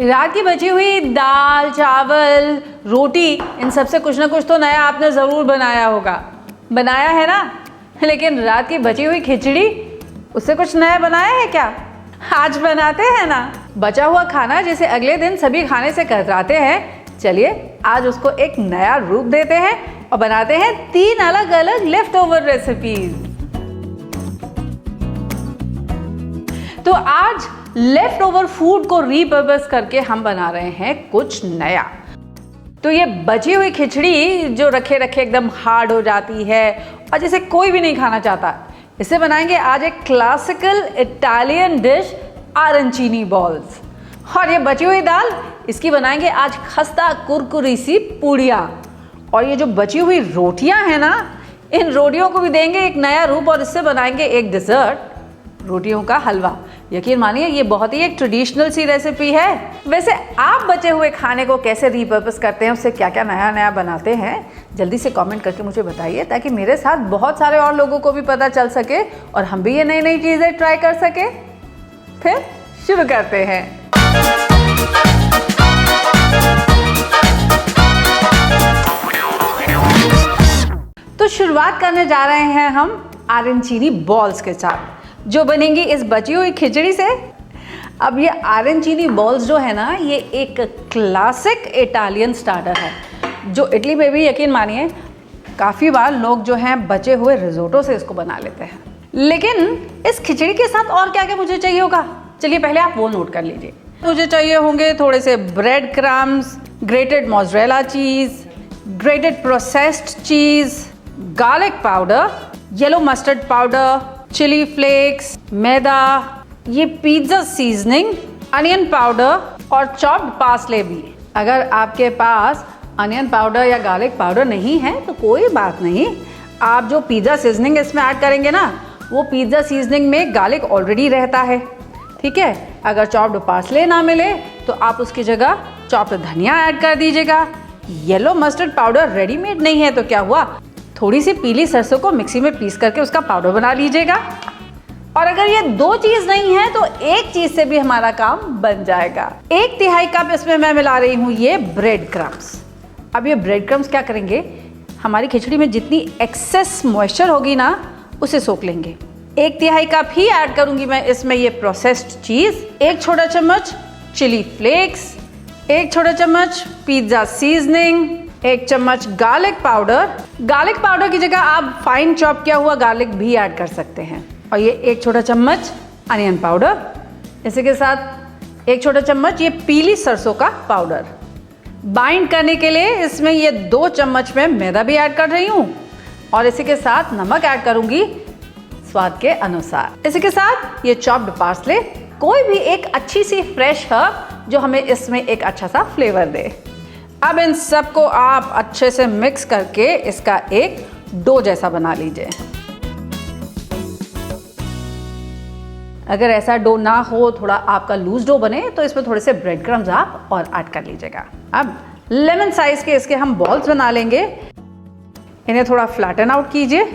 रात की बची हुई दाल, चावल, रोटी, इन सब से कुछ ना कुछ तो नया आपने ज़रूर बनाया होगा। बनाया है ना? लेकिन रात की बची हुई खिचड़ी, उससे कुछ नया बनाया है क्या? आज बनाते हैं ना। बचा हुआ खाना जिसे अगले दिन सभी खाने से कतराते हैं, चलिए आज उसको एक नया रूप देते हैं और बनाते हैं 3 अलग अलग लेफ्ट ओवर रेसिपीज। तो आज लेफ्ट ओवर फूड को रीपर्पस करके हम बना रहे हैं कुछ नया। तो ये बची हुई खिचड़ी जो रखे रखे एकदम हार्ड हो जाती है और जिसे कोई भी नहीं खाना चाहता, इसे बनाएंगे आज एक क्लासिकल इटालियन डिश, अरांचीनी बॉल्स। और ये बची हुई दाल, इसकी बनाएंगे आज खस्ता कुरकुरी सी पूड़ियाँ। और ये जो बची हुई रोटियां हैं ना, इन रोटियों को भी देंगे एक नया रूप और इससे बनाएंगे एक डिजर्ट, रोटियों का हलवा। यकीन मानिए ये बहुत ही एक ट्रेडिशनल सी रेसिपी है। वैसे आप बचे हुए खाने को कैसे रीपर्पस करते हैं, उससे क्या क्या नया नया बनाते हैं, जल्दी से कमेंट करके मुझे बताइए, ताकि मेरे साथ बहुत सारे और लोगों को भी पता चल सके और हम भी ये नई नई चीज़ें ट्राई कर सके। फिर शुरू करते हैं। तो शुरुआत करने जा रहे हैं हम अरांचीनी बॉल्स के साथ, जो बनेंगी इस बची हुई खिचड़ी से। अब ये अरांचीनी बॉल्स जो है ना, ये एक क्लासिक इटालियन स्टार्टर है, जो इटली में भी यकीन मानिए काफ़ी बार लोग जो हैं बचे हुए रिजोटो से इसको बना लेते हैं। लेकिन इस खिचड़ी के साथ और क्या क्या मुझे चाहिए होगा, चलिए पहले आप वो नोट कर लीजिए। मुझे चाहिए होंगे थोड़े से bread crumbs, grated mozzarella cheese, grated processed cheese, garlic powder, yellow mustard powder, chilli flakes, maida, ये पिज्ज़ा सीजनिंग, अनियन पाउडर और चॉप्ड पार्सले भी। अगर आपके पास अनियन पाउडर या गार्लिक पाउडर नहीं है तो कोई बात नहीं, आप जो पिज़्ज़ा सीजनिंग इसमें ऐड करेंगे ना, वो पिज़्ज़ा सीजनिंग में गार्लिक ऑलरेडी रहता है, ठीक है। अगर चॉप्ड पार्सले ना मिले तो आप उसकी जगह चॉप्ड धनिया ऐड कर दीजिएगा। येलो मस्टर्ड पाउडर रेडीमेड नहीं है तो क्या हुआ, थोड़ी सी पीली सरसों को मिक्सी में पीस करके उसका पाउडर बना लीजिएगा। और अगर ये 2 चीज़ नहीं है तो एक चीज़ से भी हमारा काम बन जाएगा। 1/3 कप इसमें मैं मिला रही हूँ ये ब्रेड क्रम्स। अब ये ब्रेड क्रम्स क्या करेंगे, हमारी खिचड़ी में जितनी एक्सेस मॉइस्चर होगी ना, उसे सोख लेंगे। 1/3 कप ही ऐड करूँगी मैं इसमें ये प्रोसेस्ड चीज़, 1 छोटा चम्मच चिली फ्लेक्स, 1 छोटा चम्मच पिज़्ज़ा सीजनिंग, 1 चम्मच गार्लिक पाउडर। गार्लिक पाउडर की जगह आप फाइन चॉप किया हुआ गार्लिक भी ऐड कर सकते हैं। और ये 1 छोटा चम्मच अनियन पाउडर, इसी के साथ 1 छोटा चम्मच ये पीली सरसों का पाउडर। बाइंड करने के लिए इसमें ये 2 चम्मच में मैदा भी ऐड कर रही हूँ और इसी के साथ नमक ऐड करूँगी स्वाद के अनुसार। इसी के साथ ये चॉप्ड पार्सले, कोई भी एक अच्छी सी फ्रेश हर्ब जो हमें इसमें एक अच्छा सा फ्लेवर दे। अब इन सब को आप अच्छे से मिक्स करके इसका एक डो जैसा बना लीजिए। अगर ऐसा डो ना हो, थोड़ा आपका लूज डो बने, तो इसमें थोड़े से ब्रेड क्रम्स आप और ऐड कर लीजिएगा। अब लेमन साइज के इसके हम बॉल्स बना लेंगे। इन्हें थोड़ा फ्लैटन आउट कीजिए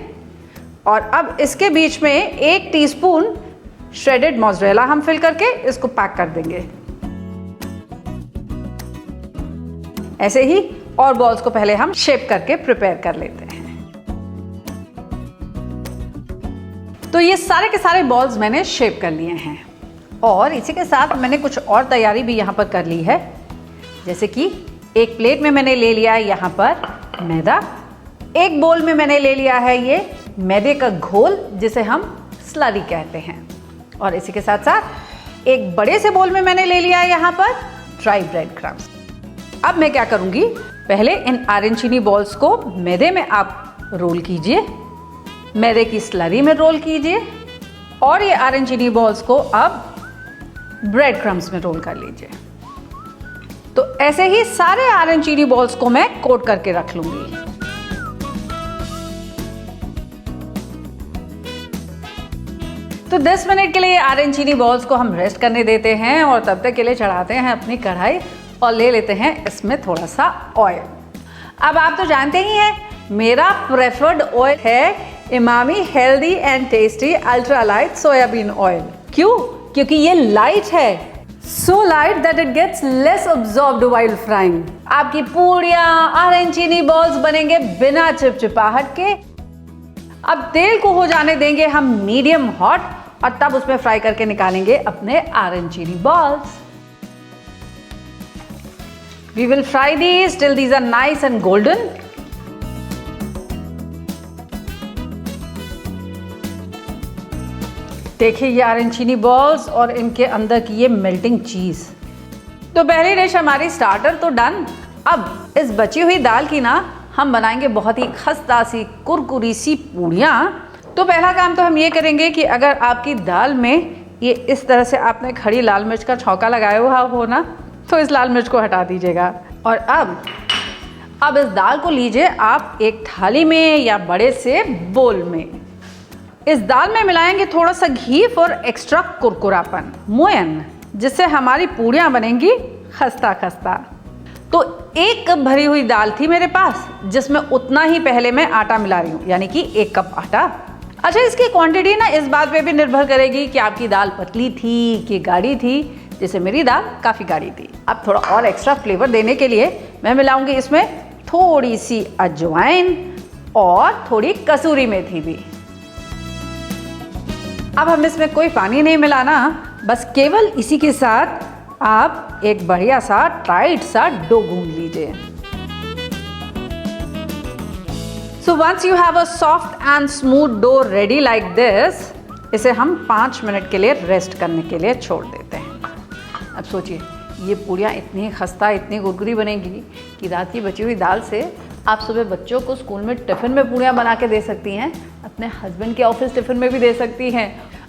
और अब इसके बीच में 1 टीस्पून श्रेडेड मोज़रेला हम फिल करके इसको पैक कर देंगे। ऐसे ही और बॉल्स को पहले हम शेप करके प्रिपेयर कर लेते हैं। तो ये सारे के सारे बॉल्स मैंने शेप कर लिए हैं और इसी के साथ मैंने कुछ और तैयारी भी यहाँ पर कर ली है। जैसे कि एक प्लेट में मैंने ले लिया है यहाँ पर मैदा, एक बोल में मैंने ले लिया है ये मैदे का घोल जिसे हम स्लरी कहते हैं, और इसी के साथ साथ एक बड़े से बोल में मैंने ले लिया है यहाँ पर ड्राई ब्रेड क्रम्स। अब मैं क्या करूँगी, पहले इन अरांचीनी बॉल्स को मैदे में आप रोल कीजिए, मैदे की स्लरी में रोल कीजिए और ये अरांचीनी बॉल्स को अब ब्रेड क्रम्स में रोल कर लीजिए। तो ऐसे ही सारे अरांचीनी बॉल्स को मैं कोट करके रख लूंगी। तो 10 मिनट के लिए अरांचीनी बॉल्स को हम रेस्ट करने देते हैं और तब तक के लिए चढ़ाते हैं अपनी कढ़ाई और ले लेते हैं इसमें थोड़ा सा ऑयल। अब आप तो जानते ही हैं मेरा प्रेफर्ड ऑयल है Emami healthy and tasty ultra light soybean oil. क्यों? क्योंकि ये लाइट है, so light that it gets less absorbed while frying. आपकी पूड़ियाँ अरेंचीनी बॉल्स बनेंगे बिना चिपचिपाहट के। अब तेल को हो जाने देंगे हम मीडियम हॉट और तब उसमें फ्राई करके निकालेंगे अपने अरेंचीनी balls. We will fry these till these are nice and golden. देखिए ये अरेंचीनी बॉल्स और इनके अंदर की ये मेल्टिंग चीज। तो पहली डिश हमारी स्टार्टर तो डन। अब इस बची हुई दाल की ना हम बनाएंगे बहुत ही खस्ता सी कुरकुरी सी पूड़ियाँ। तो पहला काम तो हम ये करेंगे कि अगर आपकी दाल में ये इस तरह से आपने खड़ी लाल मिर्च का छौंका लगाया हुआ हो ना, तो इस लाल मिर्च को हटा दीजिएगा। और अब इस दाल को लीजिए आप एक थाली में या बड़े से बोल में। इस दाल में मिलाएंगे थोड़ा सा घी फॉर एक्स्ट्रा कुरकुरापन, मोयन, जिससे हमारी पूड़ियाँ बनेंगी खस्ता खस्ता। तो 1 कप भरी हुई दाल थी मेरे पास, जिसमें उतना ही पहले मैं आटा मिला रही हूँ, यानी कि 1 कप आटा। अच्छा, इसकी क्वांटिटी ना इस बात पे भी निर्भर करेगी कि आपकी दाल पतली थी कि गाढ़ी थी। जैसे मेरी दाल काफ़ी गाढ़ी थी। अब थोड़ा और एक्स्ट्रा फ्लेवर देने के लिए मैं मिलाऊंगी इसमें थोड़ी सी अजवाइन और थोड़ी कसूरी मेथी भी। अब हम इसमें कोई पानी नहीं मिलाना, बस केवल इसी के साथ आप एक बढ़िया सा टाइट सा डो गूंद लीजिए। So once you have a soft and smooth dough ready like this, इसे हम 5 मिनट के लिए रेस्ट करने के लिए छोड़ देते हैं। अब सोचिए ये पूड़ियाँ इतनी खस्ता इतनी कुरकुरी बनेगी कि रात की बची हुई दाल से आप सुबह बच्चों को स्कूल में टिफ़िन में पूड़ियाँ बना के दे सकती हैं, अपने हस्बैंड के ऑफिस टिफ़िन में भी दे सकती हैं।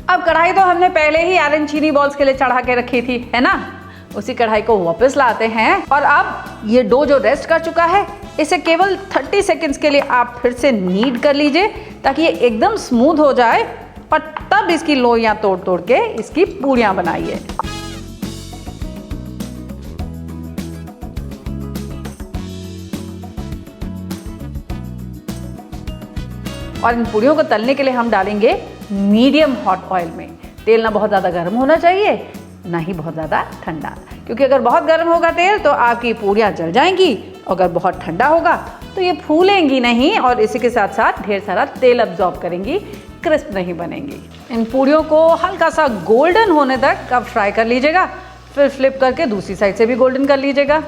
अब कढ़ाई तो हमने पहले ही अरेंचीनी बॉल्स के लिए चढ़ा के रखी थी, है ना। उसी कढ़ाई को वापस लाते हैं और अब ये डो जो रेस्ट कर चुका है, इसे केवल 30 सेकेंड्स के लिए आप फिर से नीड कर लीजिए ताकि ये एकदम स्मूथ हो जाए और तब इसकी लोइयाँ तोड़ तोड़ के इसकी पूड़ियाँ बनाइए। और इन पूड़ियों को तलने के लिए हम डालेंगे मीडियम हॉट ऑयल में। तेल ना बहुत ज़्यादा गर्म होना चाहिए, ना ही बहुत ज़्यादा ठंडा, क्योंकि अगर बहुत गर्म होगा तेल तो आपकी पूड़ियाँ जल जाएंगी, अगर बहुत ठंडा होगा तो ये फूलेंगी नहीं और इसी के साथ साथ ढेर सारा तेल अब्जॉर्ब करेंगी, क्रिस्प नहीं बनेंगी। इन पूड़ियों को हल्का सा गोल्डन होने तक अब फ्राई कर लीजिएगा, फिर फ्लिप करके दूसरी साइड से भी गोल्डन कर लीजिएगा।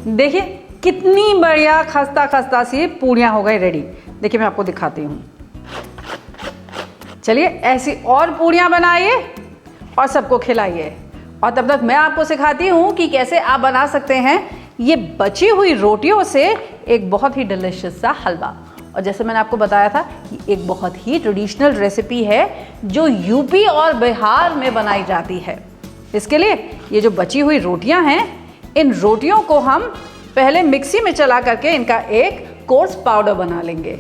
देखिए कितनी बढ़िया खस्ता खस्ता सी पूड़ियाँ हो गई रेडी। देखिए मैं आपको दिखाती हूँ। चलिए ऐसी और पूड़ियाँ बनाइए और सबको खिलाइए। और तब तक मैं आपको सिखाती हूँ कि कैसे आप बना सकते हैं ये बची हुई रोटियों से एक बहुत ही डिलिशियस सा हलवा। और जैसे मैंने आपको बताया था, ये एक बहुत ही ट्रेडिशनल रेसिपी है जो यूपी और बिहार में बनाई जाती है। इसके लिए ये जो बची हुई रोटियाँ हैं, इन रोटियों को हम पहले मिक्सी में चला करके इनका एक कोर्स पाउडर बना लेंगे।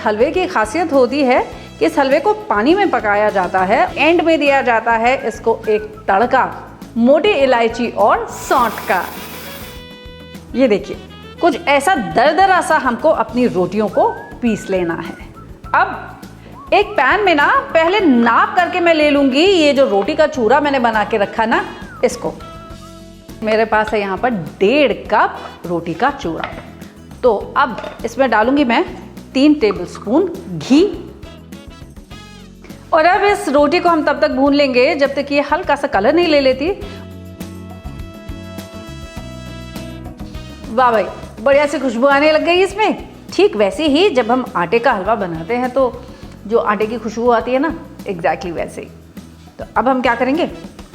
हलवे की खासियत होती है कि इस हलवे को पानी में पकाया जाता है, एंड में दिया जाता है इसको एक तड़का मोटी इलायची और सौंठ का। ये देखिए कुछ ऐसा दरदरा सा हमको अपनी रोटियों को पीस लेना है। अब एक पैन में ना पहले नाप करके मैं ले लूँगी ये जो रोटी का चूरा मैंने बना के रखा ना, इसको। मेरे पास है यहाँ पर 1.5 कप रोटी का चूरा। तो अब इसमें डालूंगी मैं 3 टेबलस्पून घी। और अब इस रोटी को हम तब तक भून लेंगे जब तक ये हल्का सा कलर नहीं ले लेती। वाह भाई, बढ़िया सी खुशबू आने लग गई इसमें। ठीक वैसे ही जब हम आटे का हलवा बनाते हैं तो जो आटे की खुशबू आती है ना, एग्जैक्टली वैसे ही। तो अब हम क्या करेंगे,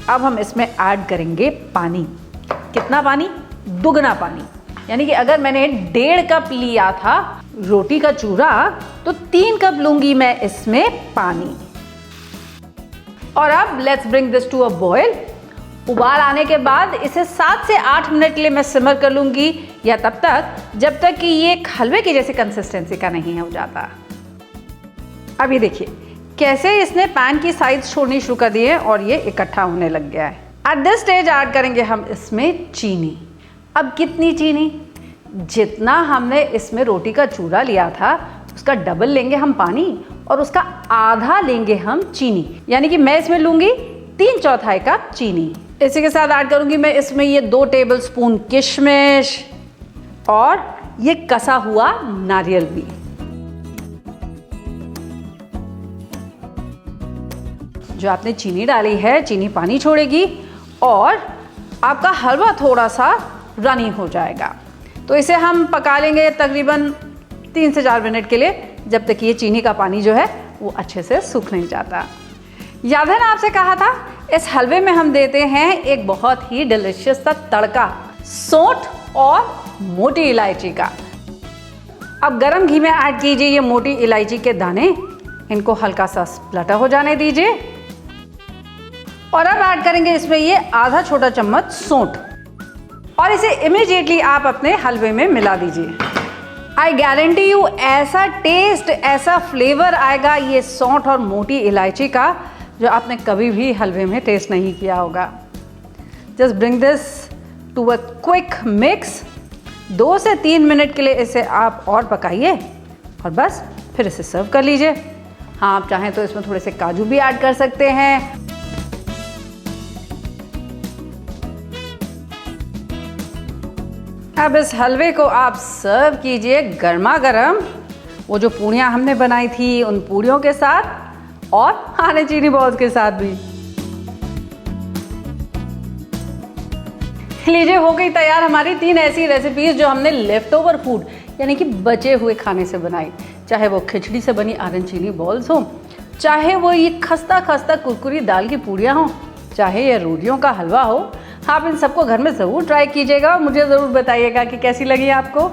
अब हम इसमें ऐड करेंगे पानी। कितना पानी? दुगना पानी। यानी कि अगर मैंने 1.5 कप लिया था रोटी का चूरा, तो 3 कप लूंगी मैं इसमें पानी। और अब let's bring this to a boil. उबाल आने के बाद इसे 7 से 8 मिनट के लिए मैं सिमर कर लूंगी, या तब तक जब तक कि ये हलवे की जैसी कंसिस्टेंसी का नहीं हो जाता। अब ये देखिए कैसे इसने पैन की साइज छोड़नी शुरू कर दी है और ये इकट्ठा होने लग गया है। एट दिस स्टेज ऐड करेंगे हम इसमें चीनी। अब कितनी चीनी? जितना हमने इसमें रोटी का चूरा लिया था उसका डबल लेंगे हम पानी और उसका आधा लेंगे हम चीनी, यानी कि मैं इसमें लूंगी 3/4 कप चीनी। इसी के साथ ऐड करूंगी मैं इसमें ये 2 टेबलस्पून किशमिश और ये कसा हुआ नारियल भी। जो आपने चीनी डाली है, चीनी पानी छोड़ेगी और आपका हलवा थोड़ा सा रनी हो जाएगा। तो इसे हम पका लेंगे तकरीबन 3 से 4 मिनट के लिए, जब तक ये चीनी का पानी जो है वो अच्छे से सूख नहीं जाता। याद है ना आपसे कहा था इस हलवे में हम देते हैं एक बहुत ही डिलिशियस सा तड़का सौंठ और मोटी इलायची का। अब गरम घी में ऐड कीजिए ये मोटी इलायची के दाने, इनको हल्का सा स्प्लटर हो जाने दीजिए और अब ऐड करेंगे इसमें ये आधा छोटा चम्मच सौंठ और इसे इमीडिएटली आप अपने हलवे में मिला दीजिए। आई गारंटी यू ऐसा टेस्ट, ऐसा फ्लेवर आएगा ये सौंठ और मोटी इलायची का जो आपने कभी भी हलवे में टेस्ट नहीं किया होगा। Just bring this to a quick mix. 2 से 3 मिनट के लिए इसे आप और पकाइए और बस फिर इसे सर्व कर लीजिए। हाँ, आप चाहें तो इसमें थोड़े से काजू भी ऐड कर सकते हैं। अब इस हलवे को आप सर्व कीजिए गर्मा गर्म, वो जो पूड़ियाँ हमने बनाई थी उन पूड़ियों के साथ और आने चीनी बॉल्स के साथ भी। लीजिए, हो गई तैयार हमारी 3 ऐसी रेसिपीज जो हमने लेफ्ट ओवर फूड यानी कि बचे हुए खाने से बनाई। चाहे वो खिचड़ी से बनी ऑरेंज चीनी बॉल्स हो, चाहे वो ये खस्ता खस्ता कुरकुरी दाल की पूड़ियाँ हो, चाहे ये रोटियों का हलवा हो, आप इन सबको घर में ज़रूर ट्राई कीजिएगा और मुझे ज़रूर बताइएगा कि कैसी लगी आपको।